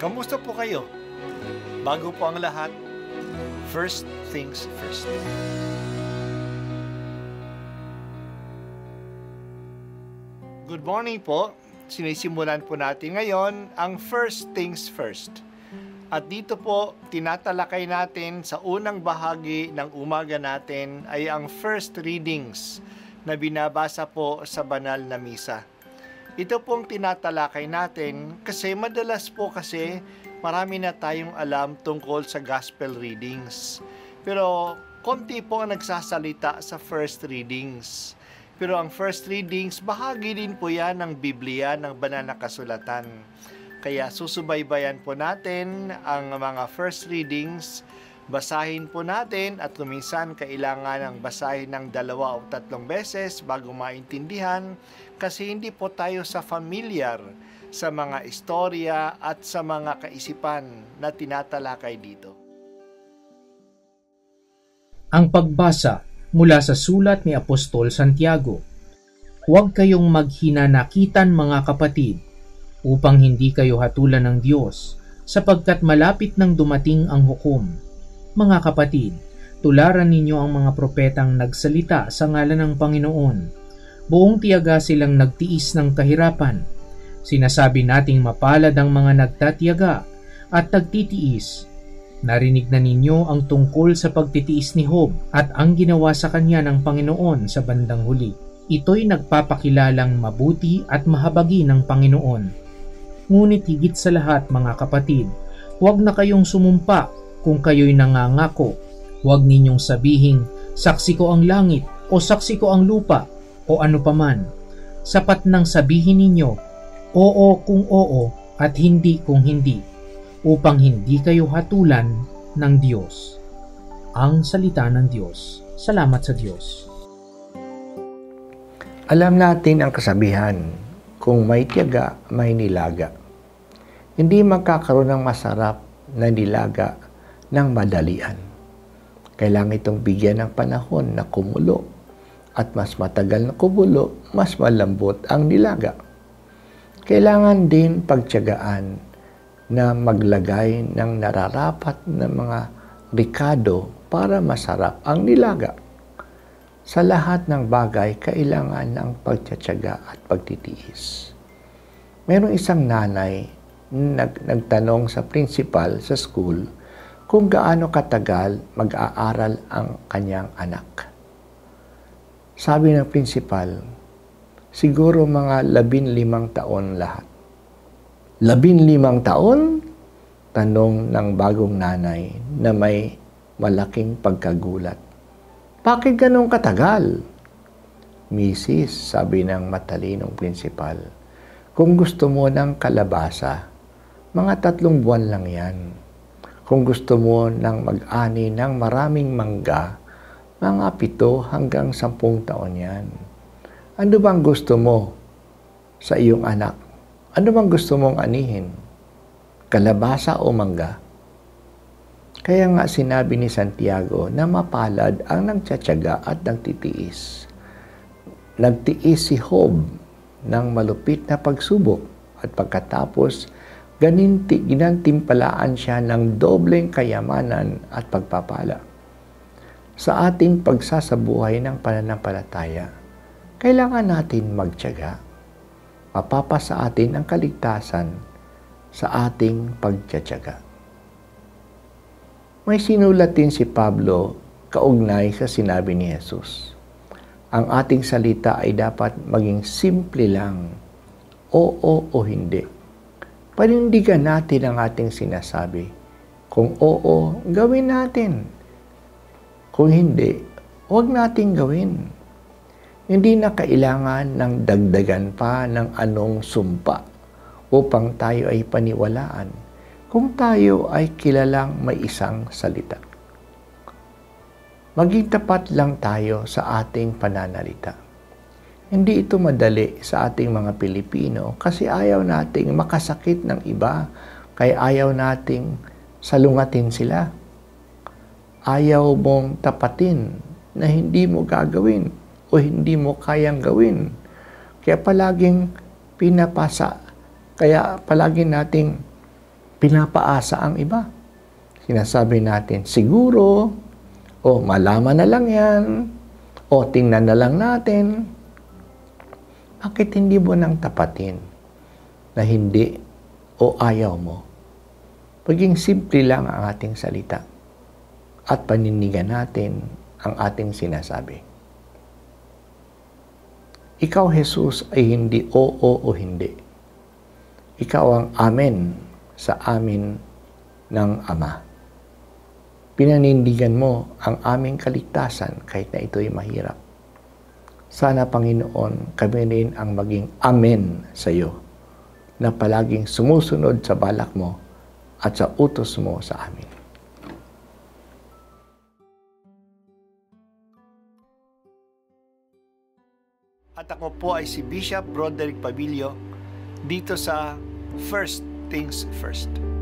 Kamusta po kayo? Bago po ang lahat, first things first. Good morning po. Sinisimulan po natin ngayon ang first things first. At dito po, tinatalakay natin sa unang bahagi ng umaga natin ay ang first readings na binabasa po sa banal na misa. Ito pong tinatalakay natin kasi madalas po kasi marami na tayong alam tungkol sa gospel readings. Pero konti po ang nagsasalita sa first readings. Pero ang first readings, bahagi din po yan ng Biblia, ng banal na kasulatan. Kaya susubaybayan po natin ang mga first readings, basahin po natin at kuminsan kailangan ng basahin ng 2 o 3 beses bago maintindihan kasi hindi po tayo familiar sa mga istorya at sa mga kaisipan na tinatalakay dito. Ang pagbasa mula sa sulat ni Apostol Santiago. Huwag kayong maghinanakitan mga kapatid, upang hindi kayo hatulan ng Diyos, sapagkat malapit nang dumating ang hukom. Mga kapatid, tularan ninyo ang mga propetang nagsalita sa ngalan ng Panginoon. Buong tiyaga silang nagtiis ng kahirapan. Sinasabi nating mapalad ang mga nagtatiyaga at nagtitiis. Narinig na ninyo ang tungkol sa pagtitiis ni Job at ang ginawa sa kanya ng Panginoon sa bandang huli. Ito'y nagpapakilalang mabuti at mahabagi ng Panginoon. Ngunit higit sa lahat mga kapatid, huwag na kayong sumumpa kung kayo'y nangangako. Huwag ninyong sabihing, saksi ko ang langit o saksi ko ang lupa o ano paman. Sapat nang sabihin ninyo, oo kung oo at hindi kung hindi, upang hindi kayo hatulan ng Diyos. Ang salita ng Diyos. Salamat sa Diyos. Alam natin ang kasabihan, kung may tiyaga, may nilaga. Hindi magkakaroon ng masarap na nilaga ng madalian. Kailangan itong bigyan ng panahon na kumulo at mas matagal na kumulo, mas malambot ang nilaga. Kailangan din pagtiyagaan na maglagay ng nararapat na mga rikado para masarap ang nilaga. Sa lahat ng bagay, kailangan ng pagtitiyaga at pagtitiis. Mayroong isang nanay nagtanong sa principal sa school kung gaano katagal mag-aaral ang kanyang anak. Sabi ng principal, siguro mga 15 taon lahat. 15 taon? Tanong ng bagong nanay na may malaking pagkagulat. Bakit ganun katagal? Misis, sabi ng matalinong principal, kung gusto mo ng kalabasa, mga 3 buwan lang yan. Kung gusto mo ng mag-ani ng maraming mangga, mga 7 hanggang 10 taon yan. Ano bang gusto mo sa iyong anak? Ano bang gusto mong anihin? Kalabasa o mangga? Kaya nga sinabi ni Santiago na mapalad ang nagtitiyaga at nagtitiis. Nagtiis si Job ng malupit na pagsubok at pagkatapos ginantimpalaan siya ng dobleng kayamanan at pagpapala. Sa ating pagsasabuhay ng pananampalataya, kailangan natin magtiyaga. Mapapasa atin ang kaligtasan sa ating pagtitiyaga. May sinulat din si Pablo kaugnay sa sinabi ni Jesus. Ang ating salita ay dapat maging simple lang, oo o hindi. Panindigan natin ang ating sinasabi. Kung oo, gawin natin. Kung hindi, huwag natin gawin. Hindi na kailangan ng dagdagan pa ng anong sumpa upang tayo ay paniwalaan kung tayo ay kilalang may isang salita. Maging tapat lang tayo sa ating pananalita. Hindi ito madali sa ating mga Pilipino kasi ayaw nating makasakit ng iba, kaya ayaw nating salungatin sila. Ayaw mong tapatin na hindi mo gagawin o hindi mo kayang gawin. Kaya palaging pinapasa, kaya palaging nating pinapaasa ang iba. Sinasabi natin, siguro, o malaman na lang yan, o tingnan na lang natin. Bakit hindi mo nang tapatin na hindi o ayaw mo? Paging simple lang ang ating salita at panindigan natin ang ating sinasabi. Ikaw, Jesus, ay hindi oo o hindi. Ikaw ang amen sa amin ng Ama. Pinanindigan mo ang aming kaligtasan kahit na ito'y mahirap. Sana, Panginoon, kami rin ang maging amen sa iyo na palaging sumusunod sa balak mo at sa utos mo sa amin. At ako po ay si Bishop Broderick Pabilio dito sa First Things First.